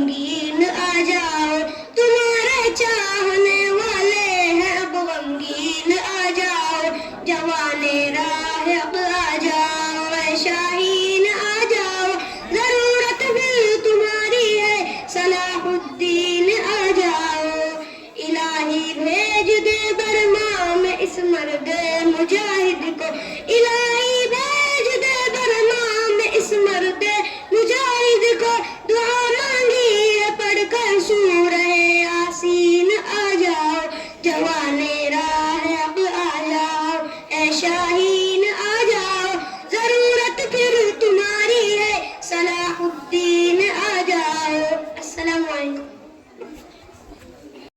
غمگین آ جاؤ، تمہارے چاہنے والے ہیں اب غمگین آ جاؤ، جوان راہ حق آ جاؤ، اے شاہین آ جاؤ، ضرورت بھی تمہاری ہے صلاح الدین آ جاؤ، الہی بھیج دے برما میں اس مرد مجاہد